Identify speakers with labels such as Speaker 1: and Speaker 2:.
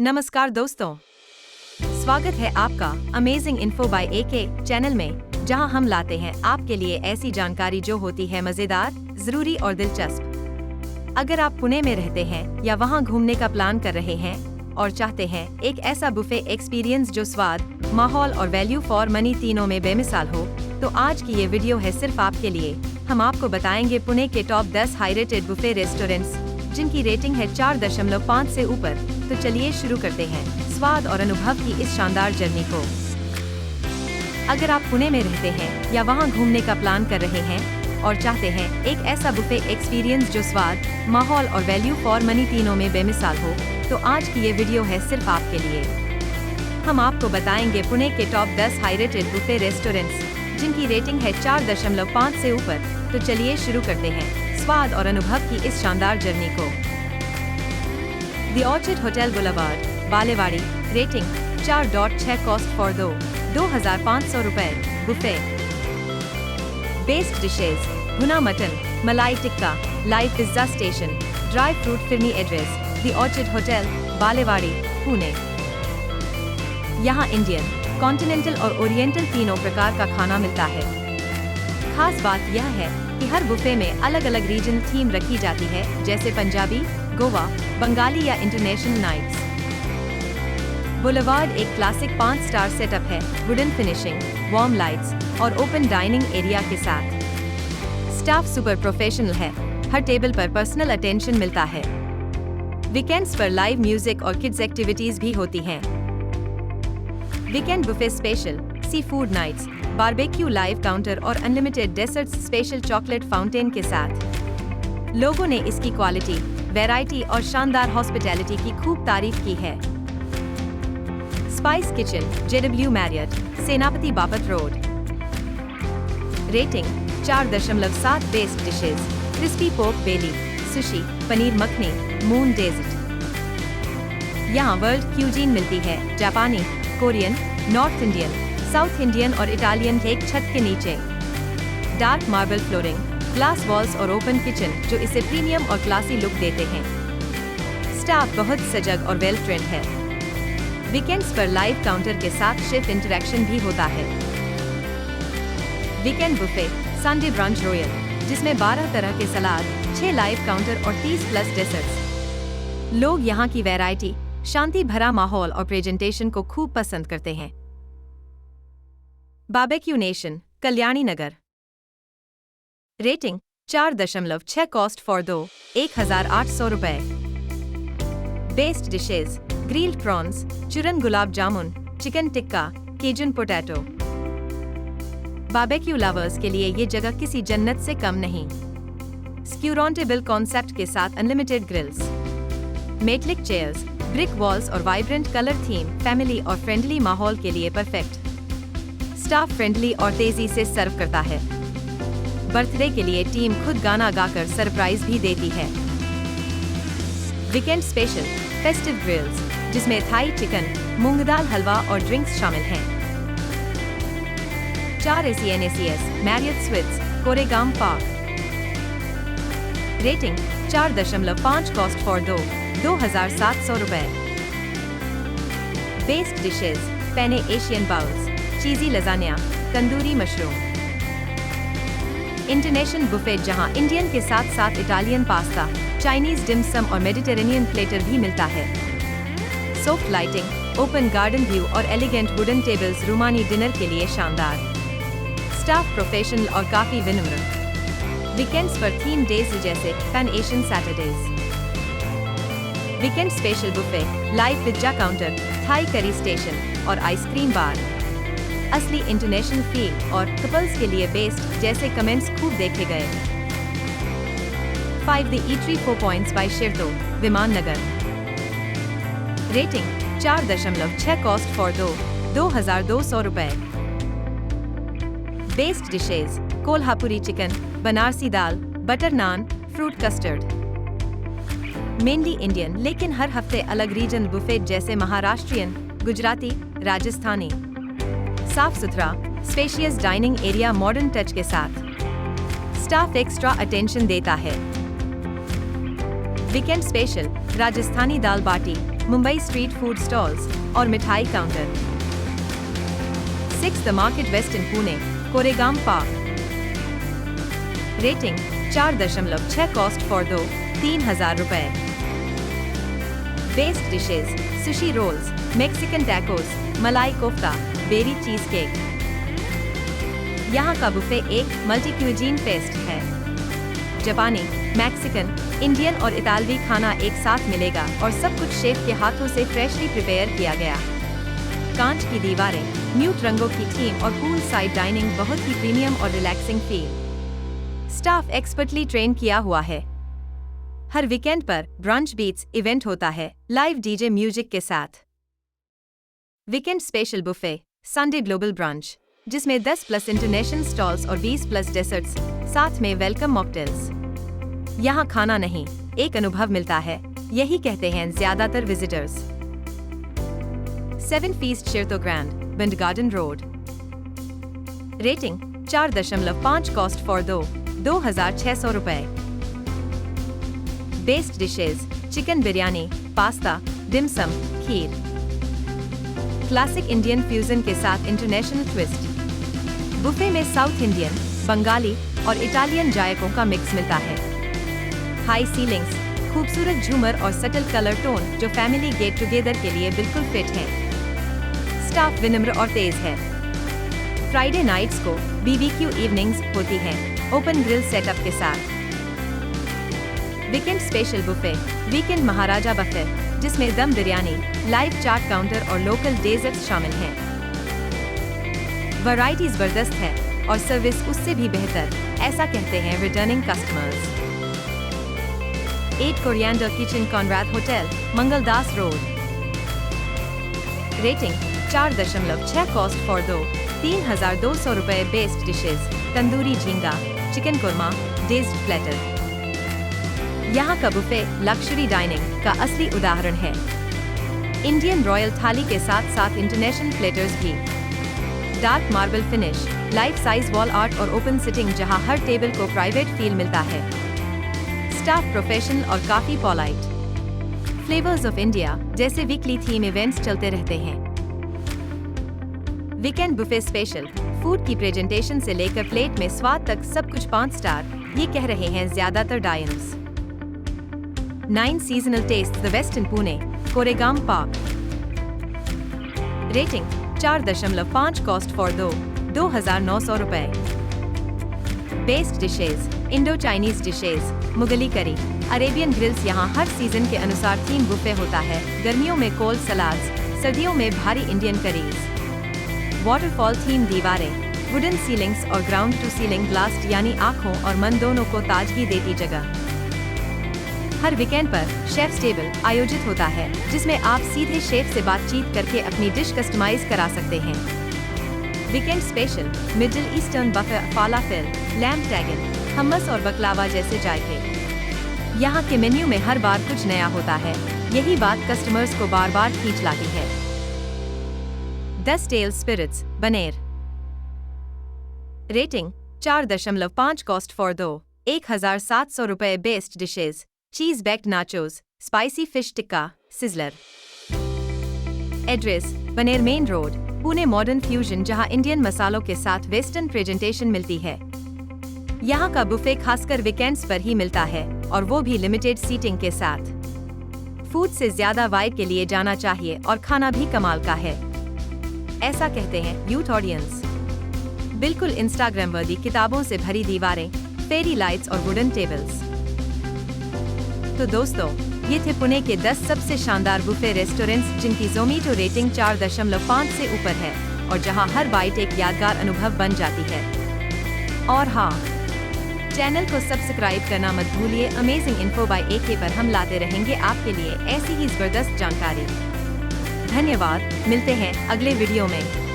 Speaker 1: नमस्कार दोस्तों, स्वागत है आपका amazing info by AK channel में, जहां हम लाते हैं आपके लिए ऐसी जानकारी जो होती है मजेदार, जरूरी और दिलचस्प। अगर आप पुणे में रहते हैं या वहां घूमने का प्लान कर रहे हैं और चाहते हैं एक ऐसा बुफे एक्सपीरियंस जो स्वाद, माहौल और वैल्यू फॉर मनी तीनों में बेमिसाल हो, तो आज की ये वीडियो है सिर्फ आपके लिए। हम आपको बताएंगे पुणे के top 10 high rated buffet restaurants जिनकी रेटिंग है 4.5 से ऊपर। तो चलिए शुरू करते हैं स्वाद और अनुभव की इस शानदार जर्नी को। अगर आप पुणे में रहते हैं या वहां घूमने का प्लान कर रहे हैं और चाहते हैं एक ऐसा बुफे एक्सपीरियंस जो स्वाद, माहौल और वैल्यू फॉर मनी तीनों में बेमिसाल हो, तो आज की ये वीडियो है सिर्फ आपके लिए। हम आपको बताएंगे पुणे के top 10 high rated buffet restaurants जिनकी रेटिंग है 4.5 से ऊपर। तो चलिए शुरू करते हैं स्वाद और अनुभव की इस शानदार जर्नी को। The orchid hotel boulevard, Balewadi, rating 4.6, cost for 2,500 रुपए, बुफे। बेस्ड डिशेज, भुना मटन, मलाई tikka, live pizza station, dry fruit phirni. Address, the orchid hotel, Balewadi, Pune. यहाँ इंडियन, कॉन्टिनेंटल और ओरिएंटल तीनों प्रकार का खाना मिलता है। खास बात यह है कि हर बुफे में अलग अलग रीजन थीम रखी जाती है, जैसे पंजाबी, गोवा, बंगाली या इंटरनेशनल नाइट्स। बुलेवार्ड एक क्लासिक 5 स्टार सेटअप है, वुडन फिनिशिंग, वार्म लाइट्स और ओपन डाइनिंग एरिया के साथ। स्टाफ सुपर प्रोफेशनल है, हर टेबल पर पर्सनल अटेंशन मिलता है। वीकेंड्स पर लाइव म्यूजिक और किड्स एक्टिविटीज भी होती हैं। Weekend buffet special, sea food nights, barbecue live counter और unlimited desserts special chocolate fountain के साथ। लोगों ने इसकी क्वालिटी, वैरायटी और शानदार हॉस्पिटैलिटी की खूब तारीफ की है। Spice kitchen, JW Marriott, Senapati Bapat road. Rating 4.7। Based dishes, crispy pork belly, sushi, paneer makhani, moon dessert. यहाँ वर्ल्ड क्यूजीन मिलती है, जापानी, Korean, north Indian, south Indian और इटालियन, एक छत के नीचे। Dark marble flooring, glass walls और ओपन किचन जो इसे प्रीमियम और क्लासी लुक देते हैं। स्टाफ बहुत सजग और वेल ट्रेंड है। वीकेंड्स पर लाइव काउंटर के साथ शेफ इंटरेक्शन भी होता है। Weekend buffet, Sunday brunch royal, जिसमें 12 तरह के सलाद, 6 लाइव काउंटर और 30+ डेजर्ट्स। लोग यहाँ की वैरायटी, शांति भरा माहौल और प्रेजेंटेशन को खूब पसंद करते हैं। Barbeque Nation, Kalyani Nagar. Rating 4.6, cost for 1,800 रुपए। बेस्ड डिशेज, ग्रिल्ड प्रॉन्स, चूरन gulab jamun, chicken tikka, केजन potato. Barbecue lovers के लिए ये जगह किसी जन्नत से कम नहीं। स्क्यूरॉन्टेबल कॉन्सेप्ट के साथ unlimited grills, metallic chairs, brick walls और वाइब्रेंट कलर थीम फैमिली और फ्रेंडली माहौल के लिए परफेक्ट। स्टाफ फ्रेंडली और तेजी से सर्व करता है। बर्थडे के लिए टीम खुद गाना गाकर सरप्राइज भी देती है। वीकेंड स्पेशल, फेस्टिव ग्रिल्स, जिसमें थाई चिकन, मूंग दाल हलवा और ड्रिंक्स शामिल हैं। 4 ACNACS Marriott suites, Koregaon park. Rating 4.5, cost for 2,700 रुपए। Based dishes, penne Asian bowls, cheesy lasagna, tandoori mushroom. International buffet, जहां इंडियन के साथ साथ इटालियन पास्ता, चाइनीज डिमसम और मेडिटेरेनियन प्लेटर भी मिलता है। Soft lighting, open garden view और एलिगेंट वुडन टेबल्स रूमानी डिनर के लिए शानदार। स्टाफ प्रोफेशनल और काफी विनम्र। वीकेंड्स पर थीम डेज जैसे pan Asian Saturdays. Weekend special buffet, live pizza counter, Thai curry station और आइसक्रीम बार। असली इंटरनेशनल फील और कपल्स के लिए बेस्ट जैसे कमेंट्स खूब देखे गए। 5 the eatery 4 points by Sheraton, Viman Nagar. Rating 4.6, cost for 2,200 रुपए। Based dishes, Kolhapuri chicken, Banarasi दाल, butter naan, fruit custard. Mainly Indian लेकिन हर हफ्ते अलग रीजनल बुफे जैसे महाराष्ट्रियन, गुजराती, राजस्थानी। साफ सुथरा, spacious dining area modern touch के साथ। स्टाफ एक्स्ट्रा अटेंशन देता है। वीकेंड स्पेशल, राजस्थानी दाल बाटी, मुंबई स्ट्रीट फूड स्टॉल्स और मिठाई counter. 6 the market Westin Pune, Koregaon park. Rating 4.6, cost for दो 3,000 रुपए। Based dishes sushi rolls, Mexican tacos, malai kofta, berry cheese cake. यहाँ का बुफे एक मल्टी क्यूजीन फेस्ट है। जापानी, मैक्सिकन, इंडियन और इतालवी खाना एक साथ मिलेगा और सब कुछ शेफ के हाथों से फ्रेशली प्रिपेयर किया गया। कांच की दीवारें, म्यूट रंगों की थीम और पूल साइड डाइनिंग बहुत ही प्रीमियम और relaxing feel. Staff expertly train किया हुआ है। हर वीकेंड पर ब्रंच बीट्स इवेंट होता है लाइव डीजे म्यूजिक के साथ। Weekend special buffet Sunday global brunch, जिसमें 10+ इंटरनेशनल स्टॉल्स और 20+ डेजर्ट्स, साथ में वेलकम मॉकटेल्स। यहाँ खाना नहीं, एक अनुभव मिलता है, यही कहते हैं ज्यादातर visitors. 7 feast Sheraton grand, Bund garden road. Rating 4.5, cost for दो 2,600 रुपए। Based dishes chicken biryani, pasta, dim sum, खीर। क्लासिक इंडियन फ्यूजन के साथ इंटरनेशनल ट्विस्ट। बुफे में साउथ इंडियन, बंगाली और इटालियन जायकों का मिक्स मिलता है। हाई सीलिंग्स, खूबसूरत झूमर और सटल कलर टोन जो फैमिली गेट टुगेदर के लिए बिल्कुल फिट हैं। स्टाफ विनम्र और तेज है। फ्राइडे नाइट्स को BBQ इवनिंग्स होती हैं, ओपन ग्रिल सेटअप के साथ। वीकेंड स्पेशल बुफे वीकेंड महाराजा बफे, जिसमें दम बिरयानी, लाइव चाट काउंटर और लोकल डेजर्ट्स शामिल हैं। वैरायटी जबरदस्त है और सर्विस उससे भी बेहतर, ऐसा कहते हैं returning customers. 8 coriander kitchen, Conrad hotel, Mangaldas road. Rating 4.6, cost for दो 3,200 रुपए। बेस्ड डिशेज तंदूरी झींगा, चिकन कुरमा, डेज्ड प्लेटर। यहाँ का बुफे लग्जरी डाइनिंग का असली उदाहरण है। इंडियन रॉयल थाली के साथ साथ इंटरनेशनल प्लेटर्स भी। Dark marble finish, life size wall art और ओपन सिटिंग, जहाँ हर टेबल को प्राइवेट फील मिलता है। स्टाफ प्रोफेशनल और काफी पोलाइट। फ्लेवर्स ऑफ इंडिया जैसे वीकली थीम इवेंट्स चलते रहते हैं। वीकेंड बुफे स्पेशल, फूड की प्रेजेंटेशन से लेकर प्लेट में स्वाद तक सब कुछ 5 स्टार, ये कह रहे हैं ज्यादातर diners. 9 seasonal taste the Westin Pune, Koregaon park. Rating 4.5, cost for दो 2,900 रुपए। Based dishes Indo Chinese dishes, Mughlai curry, Arabian grills. यहाँ हर सीजन के अनुसार थीम बुफे होता है। गर्मियों में कोल्ड सलाड्स, सर्दियों में भारी इंडियन करीज। वाटरफॉल थीम दीवारें, वुडन सीलिंग्स और ग्राउंड टू सीलिंग ग्लास, यानी आंखों और मन दोनों को ताजगी देती जगह। हर वीकेंड पर शेफ्स टेबल आयोजित होता है, जिसमें आप सीधे शेफ से बातचीत करके अपनी डिश कस्टमाइज करा सकते हैं। Weekend special middle eastern buffet, falafel, lamb tagine, hummus और बकलावा जैसे जायके। यहाँ के मेन्यू में हर बार कुछ नया होता है, यही बात कस्टमर्स को बार बार खींच लाती है। 10 tale spirits, Baner. Rating 4.5, cost for दो 1,700 रुपए। Based dishes cheese baked nachos, spicy fish tikka, sizzler. Address Baner main road, Pune. Modern fusion, जहां इंडियन मसालों के साथ वेस्टर्न प्रेजेंटेशन मिलती है। यहाँ का बुफे खासकर वीकेंड्स पर ही मिलता है, और वो भी लिमिटेड सीटिंग के साथ। फूड से ज्यादा वाइब के लिए जाना चाहिए और खाना भी कमाल का है, ऐसा कहते हैं यूथ ऑडियंस। बिल्कुल इंस्टाग्राम वर्दी किताबों से भरी दीवारें, फेरी लाइट्स और वुडन टेबल्स। तो दोस्तों, ये थे पुणे के 10 सबसे शानदार बुफे रेस्टोरेंट्स, जिनकी ज़ोमैटो रेटिंग 4.5 से ऊपर है और जहां हर बाइट एक यादगार अनुभव बन जाती है। और हाँ, चैनल को सब्सक्राइब करना मत भूलिए। अमेजिंग इन्फो बाय AK पर हम लाते रहेंगे आपके लिए ऐसी ही जबरदस्त जानकारी। धन्यवाद, मिलते हैं अगले वीडियो में।